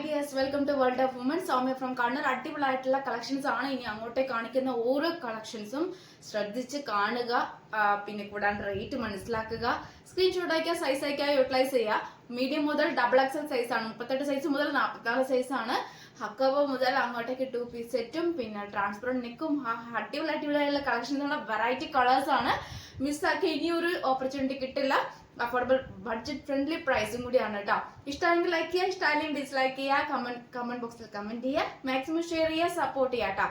dears, welcome to World of Women. Soumya from Kannur. അടിപൊളിയായിട്ടുള്ള collections ആണ് ഇനി അങ്ങോട്ടേ കാണിക്കുന്ന ഓരോ കളക്ഷൻസും ശ്രദ്ധിച്ച് കാണുക. പിന്നെ കൂടാണ്ട് റേറ്റ് മനസ്സിലാക്കുക. സ്ക്രീൻഷോട്ട് അയക്കുക, സൈസ് അയക്കുക, യൂട്ടിലൈസ് ചെയ്യുക. മീഡിയം മുതൽ XXL സൈസ് ആണ്, 38 സൈസ് മുതൽ 44 സൈസ് ആണ്. ഹക്കവ മുതൽ അങ്ങോട്ടേക്ക് 2 പീസ് സെറ്റും പിന്നെ ട്രാൻസ്പെറന്റ് നെക്കും അടിപൊളിയായിട്ടുള്ള കളക്ഷൻസ് ആണ്. വെറൈറ്റി കളേഴ്സ് ആണ്. മിസ്സാക്കി ഇനി ഒരു ഓപ്പർച്യൂണിറ്റി കിട്ടില്ല. അഫോർഡബിൾ ബഡ്ജറ്റ് ഫ്രണ്ട്ലി പ്രൈസും കൂടിയാണ് കേട്ടോ. ഇഷ്ടമെങ്കിൽ ലൈക്ക് ചെയ്യുക, ഇഷ്ടമായില്ലെങ്കിൽ ഡിസ്ലൈക്ക് ചെയ്യുക, കമന്റ് ബോക്സിൽ കമന്റ് ചെയ്യുക, മാക്സിമം ഷെയർ ചെയ്യുക, സപ്പോർട്ട് ചെയ്യുക കേട്ടോ.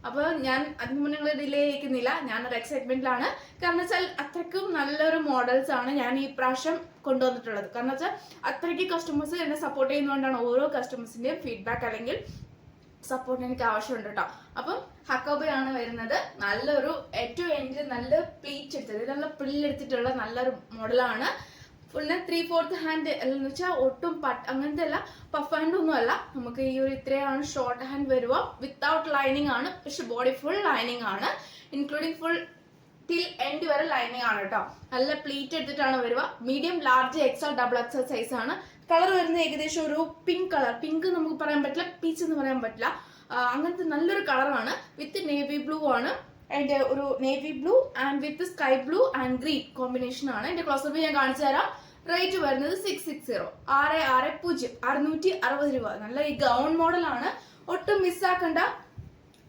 അപ്പോൾ ഞാൻ അതിന് മുന്നേ നിങ്ങൾ ഡിലേ ചെയ്യിക്കുന്നില്ല, ഞാനൊരു എക്സൈറ്റ്മെന്റിലാണ്. കാരണം വെച്ചാൽ അത്രയ്ക്കും നല്ലൊരു മോഡൽസ് ആണ് ഞാൻ ഈ പ്രാവശ്യം കൊണ്ടുവന്നിട്ടുള്ളത്. കാരണം വെച്ചാൽ അത്രയ്ക്ക് കസ്റ്റമേഴ്സ് എന്നെ സപ്പോർട്ട് ചെയ്യുന്നതുകൊണ്ടാണ് ഓരോ കസ്റ്റമേഴ്സിന്റെയും ഫീഡ്ബാക്ക് അല്ലെങ്കിൽ സപ്പോർട്ട് എനിക്ക് ആവശ്യമുണ്ട് കേട്ടോ. അപ്പം ഹക്കോബയാണ് വരുന്നത്. നല്ലൊരു ഏറ്റവും എൻഡിൽ നല്ല പ്ലീറ്റ് എടുത്തത്, നല്ല പ്രില്ലെടുത്തിട്ടുള്ള നല്ലൊരു മോഡലാണ്. ഫുള്ള് 3/4 ഹാൻഡ് എന്ന് വെച്ചാൽ ഒട്ടും അങ്ങനത്തെ അല്ല, പഫ് ഹാൻഡ് ഒന്നും അല്ല. നമുക്ക് ഈ ഒരു ഇത്രയാണ് ഷോർട്ട് ഹാൻഡ് വരുക. വിത്തൗട്ട് ലൈനിങ് ആണ്, പക്ഷെ ബോഡി ഫുൾ ലൈനിങ് ആണ്. ഇൻക്ലൂഡിങ് ഫുൾ ടിൽ എൻഡ് വരെ ലൈനിങ് ആണ് കേട്ടോ. നല്ല പ്ലീറ്റ് എടുത്തിട്ടാണ് വരിക. മീഡിയം, ലാർജ്, XXL സൈസ് ആണ്. കളർ വരുന്നത് ഏകദേശം ഒരു പിങ്ക് കളർ. പിങ്ക് നമുക്ക് പറയാൻ പറ്റില്ല, പീച്ച് എന്ന് പറയാൻ പറ്റില്ല. അങ്ങനത്തെ നല്ലൊരു കളറാണ്. വിത്ത് നേവി ബ്ലൂ ആണ്. അതിന്റെ ഒരു navy blue and with sky blue and green combination ആണ്. എന്റെ ക്ലോസപ്പ് ഞാൻ കാണിച്ചു തരാം. റേറ്റ് വരുന്നത് 660 660 രൂപ. നല്ല ഈ ഗൗൺ മോഡൽ ആണ്. ഒട്ടും മിസ്സാക്കണ്ട.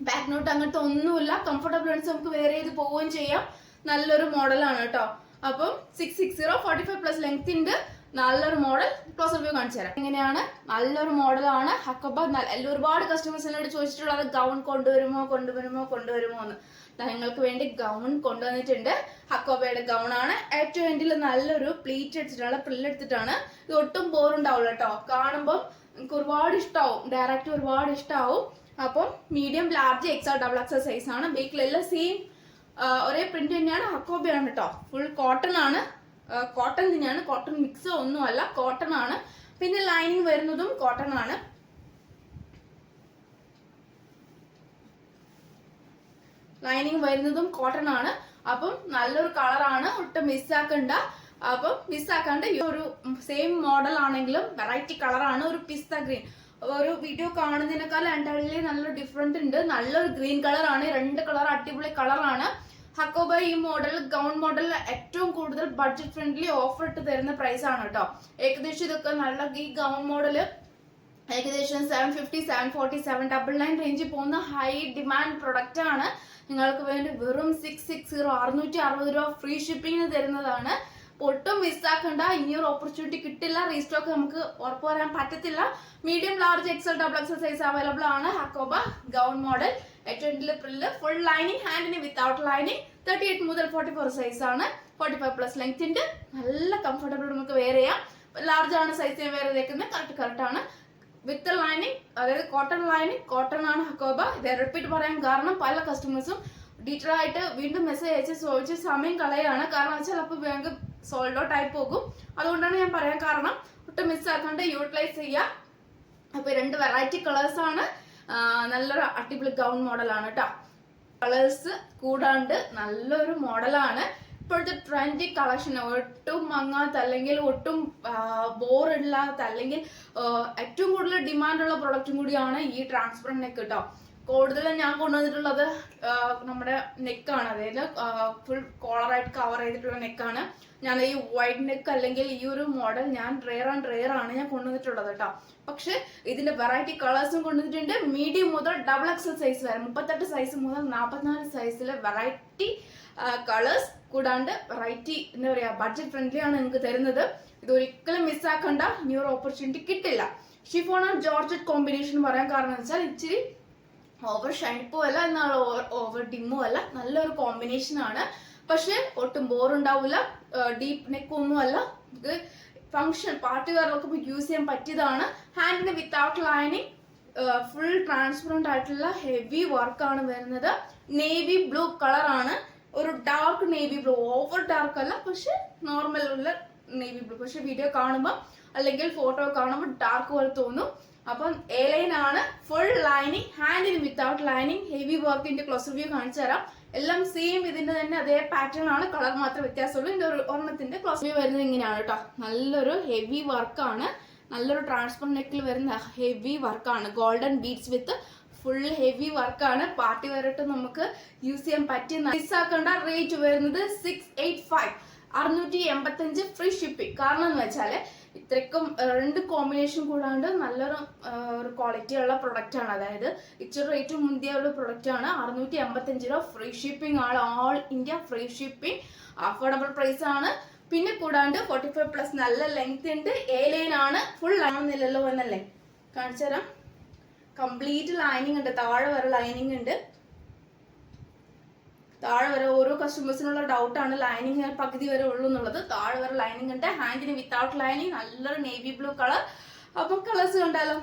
ബാക്ക് നോട്ട് അങ്ങനത്തെ ഒന്നുമില്ല. കംഫർട്ടബിൾ ആണ്, നമുക്ക് വേറെ ചെയ്ത് പോവുകയും ചെയ്യാം. നല്ലൊരു മോഡലാണ് കേട്ടോ. അപ്പം 660 45+ ലെങ്ത് ഉണ്ട്. നല്ലൊരു മോഡൽ. ക്ലോസ് റിവ്യൂ കാണിച്ചു തരാം. എങ്ങനെയാണ്, നല്ലൊരു മോഡലാണ്. ഹക്കോബ ഒരുപാട് കസ്റ്റമേഴ്സ് എന്നോട് ചോദിച്ചിട്ടുള്ളത് ഗൗൺ കൊണ്ടുവരുമോ എന്ന്. നിങ്ങൾക്ക് വേണ്ടി ഗൗൺ കൊണ്ടുവന്നിട്ടുണ്ട്. ഹക്കോബയുടെ ഗൗൺ ആണ്. ഏറ്റവും എൻഡിൽ നല്ലൊരു പ്ലീറ്റ് എടുത്തിട്ടാണ്, പ്രില്ലെടുത്തിട്ടാണ്. ഇത് ഒട്ടും ബോറുണ്ടാവില്ല കേട്ടോ. കാണുമ്പോൾ നിങ്ങൾക്ക് ഒരുപാട് ഇഷ്ടമാവും, ഡയറക്റ്റ് ഒരുപാട് ഇഷ്ടമാവും. അപ്പം മീഡിയം, ലാർജ്, XXL സൈസ് ആണ്. ബേക്കിലെല്ലാം സെയിം ഒരേ പ്രിന്റ് തന്നെയാണ്. ഹക്കോബയാണ് കേട്ടോ. ഫുൾ കോട്ടൺ ആണ്. കോട്ടൺ തന്നെയാണ്, കോട്ടൺ മിക്സ് ഒന്നുമല്ല, കോട്ടൺ ആണ്. പിന്നെ ലൈനിങ് വരുന്നതും കോട്ടൺ ആണ്. അപ്പം നല്ലൊരു കളറാണ്. ഒട്ടും മിസ്സാക്കണ്ട. അപ്പം മിസ്സാക്കാണ്ട് ഈ ഒരു സെയിം മോഡൽ ആണെങ്കിലും വെറൈറ്റി കളറാണ്. ഒരു പിസ്ത ഗ്രീൻ, ഒരു വീഡിയോ കാണുന്നതിനേക്കാൾ രണ്ടാളിലെ നല്ലൊരു ഡിഫറൻറ്റ് ഉണ്ട്. നല്ലൊരു ഗ്രീൻ കളറാണ്. 2 കളർ അടിപൊളി കളറാണ്. ഹക്കോബ ഈ മോഡൽ, ഗൗൺ മോഡൽ ഏറ്റവും കൂടുതൽ ബഡ്ജറ്റ് ഫ്രണ്ട്ലി ഓഫർ ഇട്ട് തരുന്ന പ്രൈസ് ആണ് കേട്ടോ. ഏകദേശം ഇതൊക്കെ നല്ല ഈ ഗൗൺ മോഡല് ഏകദേശം 750, 740, 799 റേഞ്ചിൽ പോകുന്ന ഹൈ ഡിമാൻഡ് പ്രൊഡക്റ്റ് ആണ്. നിങ്ങൾക്ക് വേണ്ടി വെറും 660 660 രൂപ ഫ്രീ ഷിപ്പിംഗിന് തരുന്നതാണ്. ഒട്ടും മിസ്സാക്കണ്ട. ഇനിയൊരു ഓപ്പർച്യൂണിറ്റി കിട്ടില്ല. റീസ്റ്റോക്ക് നമുക്ക് ഉറപ്പ് വരാൻ പറ്റത്തില്ല. Medium, large, XXL size available ആണ്. Hakoba gown model. ഏറ്റവും പ്രില്ല്, ഫുൾ ലൈനിങ്, ഹാൻഡിന് വിത്തൗട്ട് ലൈനിങ്. 38 മുതൽ 44 സൈസ് ആണ്. 45+ ലെങ്ത് ഉണ്ട്. നല്ല കംഫർട്ടബിൾ, നമുക്ക് വെയർ ചെയ്യാം. ലാർജ് ആണ് സൈസ് ഞാൻ വേറെ തേക്കുന്നത്. കറക്റ്റ് ആണ്. വിത്ത് ലൈനിങ്, അതായത് കോട്ടൺ ലൈനിങ്, കോട്ടൺ ആണ് ഹക്കോബ. ഇത് റിപ്പീറ്റ് പറയാൻ കാരണം പല കസ്റ്റമേഴ്സും ഡീറ്റെയിൽ ആയിട്ട് വീണ്ടും മെസ്സേജ് അയച്ച് ചോദിച്ച് സമയം കളയാണ്. കാരണം വെച്ചാൽ അപ്പോൾ വേഗം സോൾഡ് ഔട്ട് ആയി പോകും. അതുകൊണ്ടാണ് ഞാൻ പറയാൻ കാരണം. ഒട്ടും മിസ്സാക്കാണ്ട് യൂട്ടിലൈസ് ചെയ്യുക. അപ്പൊ 2 വെറൈറ്റി കളേഴ്സ് ആണ്. നല്ലൊരു അടിപൊളി ഗൗൺ മോഡലാണ് കേട്ടോ. കളേഴ്സ് കൂടാണ്ട് നല്ലൊരു മോഡലാണ്. ഇപ്പോഴത്തെ ട്രെൻഡി കളക്ഷൻ, ഒട്ടും മങ്ങാത്ത അല്ലെങ്കിൽ ഒട്ടും ബോറില്ലാത്ത അല്ലെങ്കിൽ ഏറ്റവും കൂടുതൽ ഡിമാൻഡുള്ള പ്രൊഡക്റ്റും കൂടിയാണ് ഈ ട്രാൻസ്പെറന്റ് നെക്ക് കേട്ടോ. കൂടുതലും ഞാൻ കൊണ്ടുവന്നിട്ടുള്ളത് നമ്മുടെ നെക്കാണ്. അതായത് ഫുൾ കോളറായിട്ട് കവർ ചെയ്തിട്ടുള്ള നെക്കാണ്. ഞാൻ ഈ വൈഡ് നെക്ക് അല്ലെങ്കിൽ ഈ ഒരു മോഡൽ ഞാൻ റെയർ ആണ് ഞാൻ കൊണ്ടുവന്നിട്ടുള്ളത് കേട്ടോ. പക്ഷെ ഇതിന്റെ വെറൈറ്റി കളേഴ്സും കൊണ്ടുവന്നിട്ടുണ്ട്. മീഡിയം മുതൽ XXL സൈസ് വരെ, 38 സൈസ് മുതൽ 44 സൈസിലെ വെറൈറ്റി കളേഴ്സ് കൂടാണ്ട് വെറൈറ്റി എന്താ പറയാ ബഡ്ജറ്റ് ഫ്രണ്ട്ലി ആണ് നിങ്ങൾക്ക് തരുന്നത്. ഇത് ഒരിക്കലും മിസ്സാക്കണ്ട. ഇനിയൊരു ഓപ്പർച്യൂണിറ്റി കിട്ടില്ല. ഷിഫോൺ ആൻഡ് ജോർജറ്റ് കോമ്പിനേഷൻ പറയാൻ കാരണം വെച്ചാൽ ഇച്ചിരി ഓവർ ഷൈനിപ്പോ അല്ല, എന്നാൽ ഓവർ ഡിമ്മോ അല്ല. നല്ലൊരു കോമ്പിനേഷൻ ആണ്. പക്ഷെ ഒട്ടും ബോറുണ്ടാവില്ല. ഡീപ്പ് നെക്ക് ഒന്നും അല്ല. ഇത് ഫംഗ്ഷൻ പാർട്ടി വെയറിലൊക്കെ യൂസ് ചെയ്യാൻ പറ്റിയതാണ്. ഹാൻഡിന് വിത്തൗട്ട് ലൈനിങ്, ഫുൾ ട്രാൻസ്പെറന്റ് ആയിട്ടുള്ള ഹെവി വർക്കാണ് വരുന്നത്. നേവി ബ്ലൂ കളർ ആണ്. ഒരു dark navy blue, over dark അല്ല, പക്ഷെ നോർമൽ ഉള്ള നേവി ബ്ലൂ. പക്ഷെ വീഡിയോ കാണുമ്പോൾ അല്ലെങ്കിൽ ഫോട്ടോ കാണുമ്പോൾ ഡാർക്ക് പോലെ തോന്നും. അപ്പം എ ലൈൻ ആണ്. ഫുൾ ലൈനിങ്, ഹാൻഡിന് വിത്തൗട്ട് ലൈനിങ്, ഹെവി വർക്കിന്റെ ക്ലോസ് റിവ്യൂ കാണിച്ചു തരാം. എല്ലാം സെയിം ഇതിന്റെ തന്നെ അതേ പാറ്റേൺ ആണ്. കളർ മാത്രം വ്യത്യാസമുള്ളൂ. ഇതിന്റെ ഒരു ഒരെണ്ണത്തിന്റെ ക്ലോസ് റിവ്യൂ വരുന്നത് ഇങ്ങനെയാണ് കേട്ടോ. നല്ലൊരു ഹെവി വർക്കാണ്. നല്ലൊരു ട്രാൻസ്പെറന്റ് നെക്കിൽ വരുന്ന ഹെവി വർക്കാണ്, golden beads with full heavy വർക്കാണ്. പാർട്ടി വരട്ട് നമുക്ക് യൂസ് ചെയ്യാൻ പറ്റിയ മിസ്സാക്കേണ്ട. റേറ്റ് വരുന്നത് 685, 685 ഫ്രീ ഷിപ്പിംഗ്. കാരണം എന്ന് വെച്ചാൽ ഇത്രയ്ക്കും 2 കോമ്പിനേഷൻ കൂടാണ്ട് നല്ലൊരു ഒരു ക്വാളിറ്റി ഉള്ള പ്രൊഡക്റ്റ് ആണ്. അതായത് ഇച്ചിരി റേറ്റ് മുന്തിയ ഒരു പ്രൊഡക്റ്റ് ആണ്. 685 രൂപ ഫ്രീ ഷിപ്പിംഗ് ആണ്, all India free shipping, affordable price ആണ്. പിന്നെ കൂടാണ്ട് 45+ നല്ല ലെങ്ത് ഉണ്ട്. എ ലൈൻ ആണ്, ഫുൾ ആണെന്നില്ലല്ലോ എന്നല്ലേ കാണിച്ചു തരാം. കംപ്ലീറ്റ് ലൈനിങ് ഉണ്ട്, താഴെ വരെ ലൈനിങ് ഉണ്ട്. താഴെ വരെ ഓരോ കസ്റ്റമേഴ്സിനുള്ള ഡൗട്ടാണ് ലൈനിങ് പകുതി വരെ ഉള്ളൂ എന്നുള്ളത്. താഴെ വരെ ലൈനിങ് ഉണ്ട്. ഹാൻഡിന് വിത്തൗട്ട് ലൈനിങ്, നല്ലൊരു നേവി ബ്ലൂ കളർ. അപ്പം കളേഴ്സ് കണ്ടാലോ.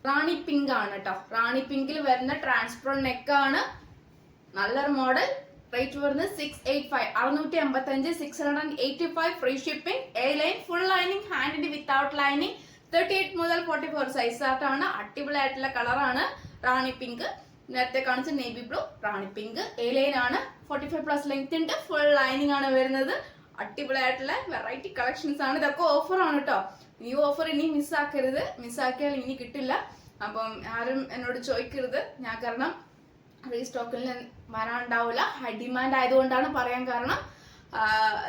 റാണി പിങ്ക് ആണ് കേട്ടോ. റാണി പിങ്കിൽ വരുന്ന ട്രാൻസ്പെറന്റ് നെക്ക് ആണ്, നല്ലൊരു മോഡൽ. റേറ്റ് വരുന്നത് 685, 685, 685 free shipping. A line, full lining, ഹാൻഡിന് വിത്തൗട്ട് ലൈനിങ്. 38 മുതൽ 44 സൈസ് ആയിട്ടാണ്. അടിപൊളിയായിട്ടുള്ള കളറാണ് റാണി പിങ്ക്. നേരത്തെ കാണിച്ച navy blue, Rani pink. A line ആണ്, 45+ ലെങ്ത് ഉണ്ട്, ഫുൾ ലൈനിങ് ആണ് വരുന്നത്. അടിപൊളിയായിട്ടുള്ള വെറൈറ്റി കളക്ഷൻസ് ആണ്. ഇതൊക്കെ ഓഫർ ആണ് കേട്ടോ. ഈ ഓഫർ ഇനി മിസ്സാക്കരുത്, മിസ്സാക്കിയാൽ ഇനി കിട്ടില്ല. അപ്പം ആരും എന്നോട് ചോദിക്കരുത്. ഞാൻ കാരണം റീസ്റ്റോക്കിൽ വരാനുണ്ടാവില്ല. ഹൈ ഡിമാൻഡ് ആയതുകൊണ്ടാണ് പറയാൻ കാരണം.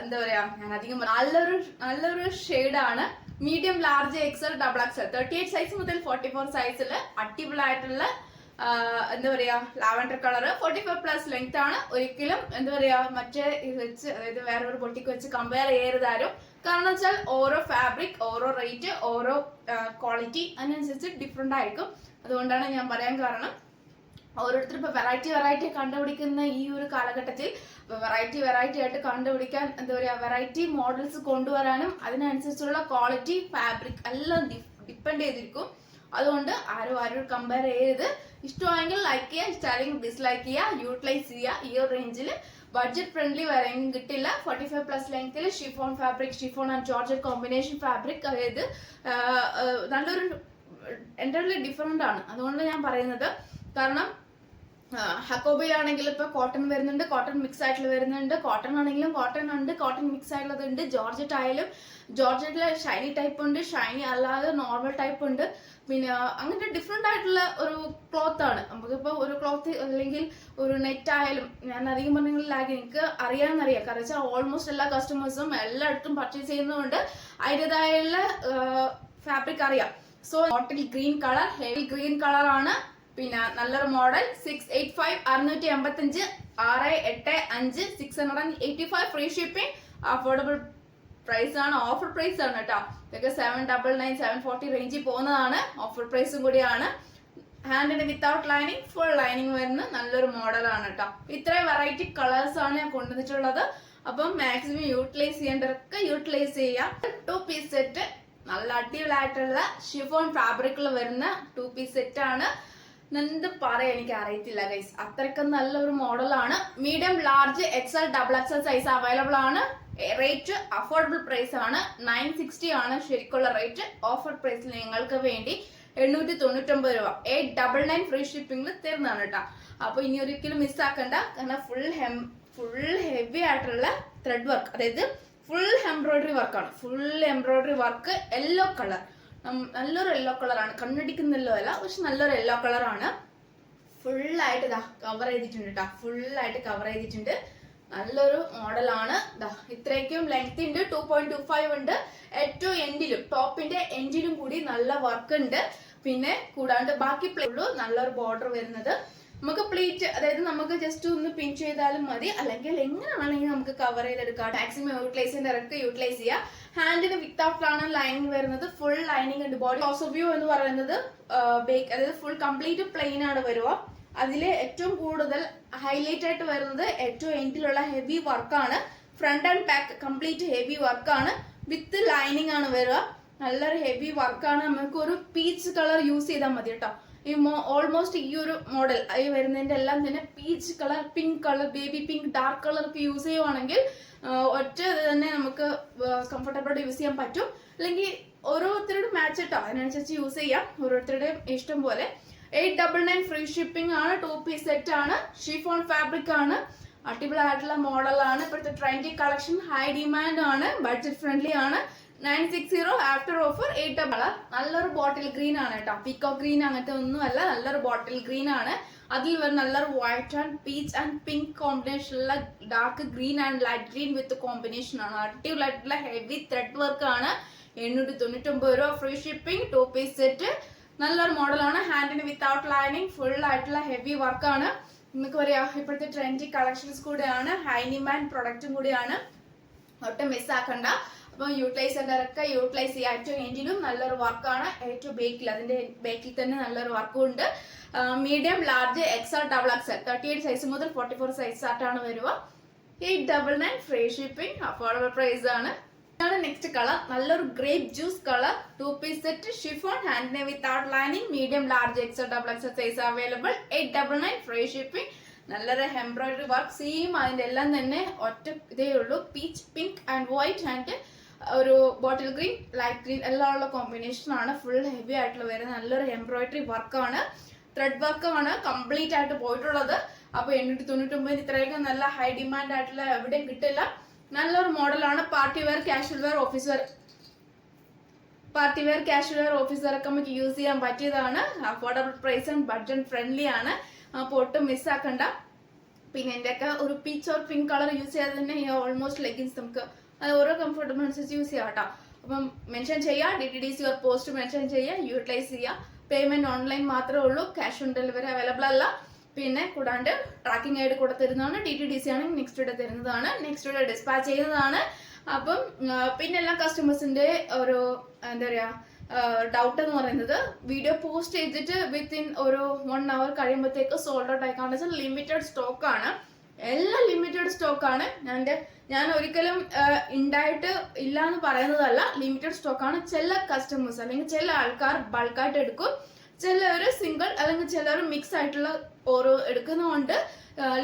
എന്താ പറയാ, ഞാൻ അധികം നല്ലൊരു ഷെയ്ഡാണ്. Medium, large, XL, double XL, 38 size മുതൽ 44 സൈസിൽ അടിപൊളിയായിട്ടുള്ള എന്താ പറയാ ലാവൻഡർ കളർ. 45+ ലെങ്ത് ആണ്. ഒരിക്കലും എന്താ പറയാ മറ്റേ വെച്ച്, അതായത് വേറെ ഒരു പൊട്ടിക്ക് വെച്ച് കമ്പയർ ചെയ്യരുതാരും. കാരണം വെച്ചാൽ ഓരോ ഫാബ്രിക്, ഓരോ റേറ്റ്, ഓരോ ക്വാളിറ്റി അതിനനുസരിച്ച് ഡിഫറെന്റ് ആയിരിക്കും. അതുകൊണ്ടാണ് ഞാൻ പറയാൻ കാരണം. ഓരോരുത്തർ ഇപ്പൊ വെറൈറ്റി കണ്ടുപിടിക്കുന്ന ഈ ഒരു കാലഘട്ടത്തിൽ വെറൈറ്റി ആയിട്ട് കണ്ടുപിടിക്കാൻ എന്താ പറയാ വെറൈറ്റി മോഡൽസ് കൊണ്ടുവരാനും അതിനനുസരിച്ചുള്ള ക്വാളിറ്റി, ഫാബ്രിക് എല്ലാം ഡിപ്പെൻഡ് ചെയ്തിരിക്കും. അതുകൊണ്ട് ആരും കമ്പയർ ചെയ്ത്, ഇഷ്ടമായെങ്കിൽ ലൈക്ക് ചെയ്യുക, ഇഷ്ടമായെങ്കിൽ ഡിസ്ലൈക്ക് ചെയ്യുക, യൂട്ടിലൈസ് ചെയ്യുക. ഈ ഒരു റേഞ്ചിൽ ബഡ്ജറ്റ് ഫ്രണ്ട്ലി വേറെയും കിട്ടില്ല. 45+ ലെങ്ത്തിൽ chiffon fabric, chiffon and georgette combination fabric, അതായത് നല്ലൊരു എൻ്റർലി ഡിഫറെന്റ് ആണ്. അതുകൊണ്ട് ഞാൻ പറയുന്നത്. കാരണം ഹക്കോബയിലാണെങ്കിൽ ഇപ്പൊ കോട്ടൺ വരുന്നുണ്ട്, കോട്ടൺ മിക്സ് ആയിട്ടുള്ള വരുന്നുണ്ട്. കോട്ടൺ ആണെങ്കിലും കോട്ടൺ ഉണ്ട്, കോട്ടൺ മിക്സ് ആയിട്ടുള്ളത് ഉണ്ട്. ജോർജറ്റ് ആയാലും ജോർജറ്റിലെ ഷൈനി ടൈപ്പ് ഉണ്ട്, ഷൈനി അല്ലാതെ നോർമൽ ടൈപ്പ് ഉണ്ട്. പിന്നെ അങ്ങനത്തെ ഡിഫറെന്റ് ആയിട്ടുള്ള ഒരു ക്ലോത്ത് ആണ്. നമുക്കിപ്പോ ഒരു ക്ലോത്ത് അല്ലെങ്കിൽ ഒരു നെറ്റ് ആയാലും, ഞാൻ അധികം പറഞ്ഞെങ്കിൽ എനിക്ക് അറിയാമെന്നറിയാം. കാരണം വെച്ചാൽ ഓൾമോസ്റ്റ് എല്ലാ കസ്റ്റമേഴ്സും എല്ലായിടത്തും പർച്ചേസ് ചെയ്യുന്നതുകൊണ്ട് അതിൻ്റെതായുള്ള ഫാബ്രിക് അറിയാം. So bottle green colour, heavy green colour ആണ്. പിന്നെ നല്ലൊരു model. 685, 685, 685, 685 free shipping. Affordable price ആണ്, ഓഫർ പ്രൈസ് ആണ് കേട്ടോ. ഇതൊക്കെ 799, 740 റേഞ്ചിൽ പോകുന്നതാണ്. ഓഫർ പ്രൈസും കൂടിയാണ്. ഹാൻഡിന് വിത്തൗട്ട് ലൈനിങ്, ഫുൾ ലൈനിങ് വരുന്ന നല്ലൊരു മോഡലാണ് കേട്ടോ. ഇത്രയും വെറൈറ്റി കളേഴ്സ് ആണ് ഞാൻ കൊണ്ടുവന്നിട്ടുള്ളത്. അപ്പം മാക്സിമം യൂട്ടിലൈസ് ചെയ്യേണ്ടവരൊക്കെ യൂട്ടിലൈസ് ചെയ്യാം. 2 പീസ് സെറ്റ്, നല്ല അടിപൊളിയായിട്ടുള്ള ഷിഫോൺ ഫാബ്രിക്കിൽ വരുന്ന 2 പീസ് സെറ്റ് ആണ്. എന്ത് പറയാ എനിക്ക് അറിയത്തില്ല ഗൈസ്, അത്രയ്ക്കും നല്ലൊരു മോഡലാണ്. Medium, large, XL, double XL size available ആണ്. റേറ്റ് അഫോർഡബിൾ പ്രൈസ് ആണ്. 960 ആണ് ശരിക്കുള്ള റേറ്റ്. ഓഫർ പ്രൈസിൽ നിങ്ങൾക്ക് വേണ്ടി 899 രൂപ, 899 ഫ്രീ ഷിപ്പിംഗിൽ തരുന്നതാണ് കേട്ടോ. അപ്പൊ ഇനി ഒരിക്കലും മിസ്സാക്കണ്ട. കാരണം ഫുൾ ഹെവി ആയിട്ടുള്ള ത്രെഡ് വർക്ക്, അതായത് ഫുൾ എംബ്രോയിഡറി വർക്കാണ്. Full embroidery work, yellow colour, നല്ലൊരു യെല്ലോ കളറാണ്. കണ്ണടിക്കുന്നല്ലോ അല്ല, പക്ഷെ നല്ലൊരു യെല്ലോ കളറാണ്. ഫുള്ളായിട്ട് ഇതാ കവർ ചെയ്തിട്ടുണ്ട് കേട്ടോ. ഫുള്ളായിട്ട് കവർ ചെയ്തിട്ടുണ്ട്. നല്ലൊരു മോഡലാണ്. ഇത്രയ്ക്കും ലെങ്ത് ഉണ്ട്. 2.25 ഉണ്ട്. ഏറ്റവും എൻഡിലും, ടോപ്പിന്റെ എൻഡിലും കൂടി നല്ല വർക്ക് ഉണ്ട്. പിന്നെ കൂടാണ്ട് ബാക്കി ഉള്ളൂ നല്ലൊരു ബോർഡർ വരുന്നത്. നമുക്ക് പ്ലീറ്റ്, അതായത് നമുക്ക് ജസ്റ്റ് ഒന്ന് പിൻ ചെയ്താലും മതി, അല്ലെങ്കിൽ എങ്ങനെ വേണമെങ്കിൽ നമുക്ക് കവർ ചെയ്തെടുക്കാം. മാക്സിമം യൂട്ടിലൈസ് ചെയ്യുന്നവരൊക്കെ യൂട്ടിലൈസ് ചെയ്യുക. ഹാൻഡിന് വിത്തൗട്ട് ആണ് ലൈനിങ് വരുന്നത്. ഫുൾ ലൈനിങ് ഉണ്ട്. ബോഡി ക്ലോസ് വ്യൂ എന്ന് പറയുന്നത് അതായത് ഫുൾ കംപ്ലീറ്റ് പ്ലെയിൻ ആണ് വരുക. അതില് ഏറ്റവും കൂടുതൽ ഹൈലൈറ്റ് ആയിട്ട് വരുന്നത് ഏറ്റവും എൻഡിലുള്ള ഹെവി വർക്കാണ്. Front and back complete heavy വർക്കാണ്. വിത്ത് ലൈനിങ് ആണ് വരിക. നല്ലൊരു ഹെവി വർക്കാണ്. നമുക്ക് ഒരു പീച്ച് കളർ യൂസ് ചെയ്താൽ മതി കേട്ടോ. ഈ ഓൾമോസ്റ്റ് ഈ ഒരു മോഡൽ ഈ വരുന്നതിന്റെ എല്ലാം തന്നെ peach colour, pink colour, baby pink, dark colour ഒക്കെ യൂസ് ചെയ്യുവാണെങ്കിൽ ഒറ്റ തന്നെ നമുക്ക് കംഫർട്ടബിൾ ആയിട്ട് യൂസ് ചെയ്യാൻ പറ്റും. അല്ലെങ്കിൽ ഓരോരുത്തരുടെ മാച്ച് കേട്ടോ, അതിനനുസരിച്ച് യൂസ് ചെയ്യാം. ഓരോരുത്തരുടെയും ഇഷ്ടം പോലെ. 899 ഫ്രീ ഷിപ്പിംഗ് ആണ്. 2 പീസ് സെറ്റ് ആണ്. ഷിഫോൺ ഫാബ്രിക് ആണ്. അടിപൊളിയായിട്ടുള്ള മോഡലാണ്. ഇപ്പോഴത്തെ ട്രെൻഡി കളക്ഷൻ, ഹൈ ഡിമാൻഡ് ആണ്, ബഡ്ജറ്റ് ഫ്രണ്ട്ലി ആണ്. 960 ആഫ്റ്റർ ഓഫർ 8 കളർ. നല്ലൊരു ബോട്ടിൽ ഗ്രീൻ ആണ് കേട്ടോ, പീക്കോ ഗ്രീൻ അങ്ങനത്തെ ഒന്നുമല്ല, നല്ലൊരു ബോട്ടിൽ ഗ്രീൻ ആണ്. അതിൽ വരുന്ന നല്ലൊരു white and peach and pink combination ഉള്ള dark green and light green with combination ആണ്. അടിപൊളിയായിട്ടുള്ള ഹെവി ത്രെഡ് വർക്ക് ആണ്. 899 രൂപ, ഫ്രീ ഷിപ്പിംഗ്, 2 പീസ് സെറ്റ്. നല്ലൊരു മോഡലാണ്. ഹാൻഡിന് വിത്തൗട്ട് ലൈനിങ്, ഫുൾ ആയിട്ടുള്ള ഹെവി വർക്കാണ്. നിങ്ങൾക്ക് പറയാ ഇപ്പോഴത്തെ ട്രെൻഡി കളക്ഷൻസ് കൂടെയാണ്, ഹൈനിമാൻ പ്രൊഡക്റ്റും കൂടിയാണ്. ഒട്ടും മിസ്സാക്കണ്ട. അപ്പോൾ യൂട്ടിലൈസ് ചെയ്തവരൊക്കെ യൂട്ടിലൈസ് ചെയ്യുക. ഏറ്റവും എൻഡിലും നല്ലൊരു വർക്കാണ്, ഏറ്റവും ബേക്കിൽ അതിന്റെ ബേക്കിൽ തന്നെ നല്ലൊരു വർക്കും ഉണ്ട്. Medium, large, XL, double XL 38 size മുതൽ 44 സൈസ് ആയിട്ടാണ് വരിക. 899 ഫ്രീ ഷിപ്പിംഗ്, അഫോർഡബിൾ പ്രൈസ് ആണ്. ഇതാണ് നെക്സ്റ്റ് കളർ, നല്ലൊരു grape juice colour. 2 piece set, chiffon, ഹാൻഡിനെ without lining, medium, large, XL, double XL size available. 899 free shipping. നല്ലൊരു എംബ്രോയിഡറി വർക്ക്, സെയിം അതിന്റെ എല്ലാം തന്നെ ഒറ്റ ഇതേ ഉള്ളൂ. Peach, pink and white and ഒരു ബോട്ടിൽ ഗ്രീൻ, ലൈറ്റ് ഗ്രീൻ എല്ലാം ഉള്ള കോമ്പിനേഷൻ ആണ്. ഫുൾ ഹെവി ആയിട്ടുള്ള വരുന്ന നല്ലൊരു എംബ്രോയിഡറി വർക്കാണ്, ത്രെഡ് വർക്കാണ് കംപ്ലീറ്റ് ആയിട്ട് പോയിട്ടുള്ളത്. അപ്പൊ 899 ഇത്രയൊക്കെ നല്ല ഹൈ ഡിമാൻഡ് ആയിട്ടുള്ള എവിടെയും കിട്ടില്ല. നല്ലൊരു മോഡലാണ്. Party wear, casual wear, office wear, party wear, casual wear, office wear ഒക്കെ നമുക്ക് യൂസ് ചെയ്യാൻ പറ്റിയതാണ്. Affordable price and budget friendly ആണ്. അപ്പോൾ ഒട്ടും മിസ്സാക്കണ്ട. പിന്നെ എന്റെയൊക്കെ ഒരു peach or pink colour use ചെയ്യാതെ തന്നെ ഓൾമോസ്റ്റ് ലെഗിൻസ് നമുക്ക് അത് ഓരോ കംഫർട്ടബിൾ അനുസരിച്ച് യൂസ് ചെയ്യാം കേട്ടോ. അപ്പം മെൻഷൻ ചെയ്യുക, DTDC ഓർ പോസ്റ്റ് മെൻഷൻ ചെയ്യുക, യൂട്ടിലൈസ് ചെയ്യുക. പേയ്മെന്റ് ഓൺലൈൻ മാത്രമേ ഉള്ളൂ, ക്യാഷ് ഓൺ ഡെലിവറി അവൈലബിൾ അല്ല. പിന്നെ കൂടാണ്ട് ട്രാക്കിംഗ് ആയിട്ട് കൂടെ തരുന്നതാണ്. DTDC ആണെങ്കിൽ നെക്സ്റ്റ് ഡേ തരുന്നതാണ്, നെക്സ്റ്റ് ഡേ ഡിസ്പാച്ച് ചെയ്യുന്നതാണ്. അപ്പം പിന്നെ എല്ലാ കസ്റ്റമേഴ്സിന്റെ ഒരു എന്താ പറയാ ഡൗട്ട് എന്ന് പറയുന്നത്, വീഡിയോ പോസ്റ്റ് ചെയ്തിട്ട് വിത്തിൻ ഒരു 1 hour കഴിയുമ്പോഴത്തേക്ക് സോൾഡ് ഔട്ട് ആയി. കാരണം വെച്ചാൽ ലിമിറ്റഡ് സ്റ്റോക്ക് ആണ്, എല്ലാം ലിമിറ്റഡ് സ്റ്റോക്ക് ആണ്. ഞാൻ ഒരിക്കലും ഉണ്ടായിട്ട് ഇല്ല എന്ന് പറയുന്നതല്ല, ലിമിറ്റഡ് സ്റ്റോക്ക് ആണ്. ചില കസ്റ്റമേഴ്സ് അല്ലെങ്കിൽ ചില ആൾക്കാർ ബൾക്കായിട്ട് എടുക്കും, ചിലവര് സിംഗിൾ അല്ലെങ്കിൽ ചിലർ മിക്സ് ആയിട്ടുള്ള ഓരോ എടുക്കുന്നതുകൊണ്ട്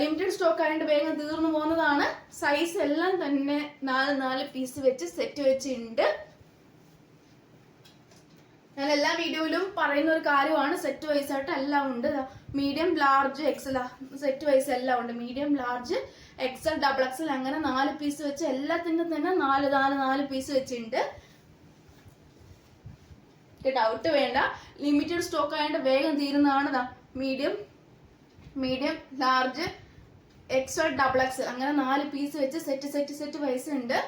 ലിമിറ്റഡ് സ്റ്റോക്ക് ആയതുകൊണ്ട് വേഗം തീർന്നു പോകുന്നതാണ്. സൈസ് എല്ലാം തന്നെ 4 പീസ് വെച്ച് സെറ്റ് വെച്ചിട്ടുണ്ട്. ഞാൻ എല്ലാ വീഡിയോയിലും പറയുന്ന ഒരു കാര്യമാണ്, സെറ്റ് വൈസ് ആയിട്ട് എല്ലാം ഉണ്ട്. Medium, large, XL set wise എല്ലാം ഉണ്ട്. Medium, large, XL, double XL അങ്ങനെ 4 പീസ് വെച്ച് എല്ലാത്തിൻ്റെ തന്നെ 4 പീസ് വെച്ചിട്ടുണ്ട്. ഡൗട്ട് വേണ്ട, ലിമിറ്റഡ് സ്റ്റോക്ക് ആയതുകൊണ്ട് വേഗം തീരുന്നതാണ്. Medium, large, XL, double XL അങ്ങനെ 4 പീസ് വെച്ച് സെറ്റ് വൈസ് ഉണ്ട്.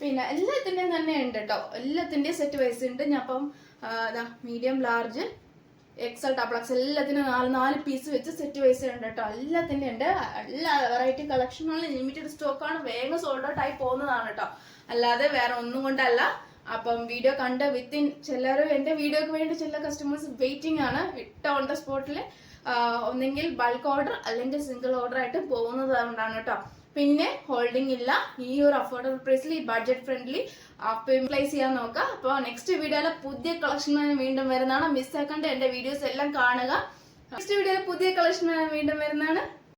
പിന്നെ എല്ലാത്തിൻ്റെയും തന്നെ ഉണ്ട് കേട്ടോ, എല്ലാത്തിൻ്റെയും സെറ്റ് വൈസ് ഉണ്ട്. ഞാൻ അപ്പം medium, large, XL, double XL എല്ലാത്തിനും 4 പീസ് വെച്ച് സെറ്റ് വൈസ് ഉണ്ട് കേട്ടോ. എല്ലാത്തിൻ്റെ ഉണ്ട്. എല്ലാ വെറൈറ്റി കളക്ഷനുകളും ലിമിറ്റഡ് സ്റ്റോക്കാണ്, വേഗം സോൾഡ് ഔട്ട് ആയി പോകുന്നതാണ് കേട്ടോ, അല്ലാതെ വേറെ ഒന്നും കൊണ്ടല്ല. അപ്പം വീഡിയോ കണ്ട് വിത്തിൻ ചിലർ എൻ്റെ വീഡിയോക്ക് വേണ്ടി ചില കസ്റ്റമേഴ്സ് വെയിറ്റിംഗ് ആണ്. ഇട്ട ഓൺ ദ സ്പോട്ടിൽ ഒന്നെങ്കിൽ ബൾക്ക് ഓർഡർ അല്ലെങ്കിൽ സിംഗിൾ ഓർഡർ ആയിട്ട് പോകുന്നതുകൊണ്ടാണ് കേട്ടോ. പിന്നെ ഹോൾഡിംഗ് ഇല്ല. ഈ ഒരു അഫോർഡബിൾ പ്രൈസിൽ ഈ ബഡ്ജറ്റ് ഫ്രണ്ട്ലി പ്ലേസ് ചെയ്യാൻ നോക്കാം. അപ്പോൾ നെക്സ്റ്റ് വീഡിയോയിലെ പുതിയ കളക്ഷനായി വീണ്ടും വരുന്നതാണ്. മിസ്സാക്കാണ്ട് എൻ്റെ വീഡിയോസ് എല്ലാം കാണുക. നെക്സ്റ്റ് വീഡിയോയിലെ പുതിയ കളക്ഷനായി വീണ്ടും വരുന്നതാണ്.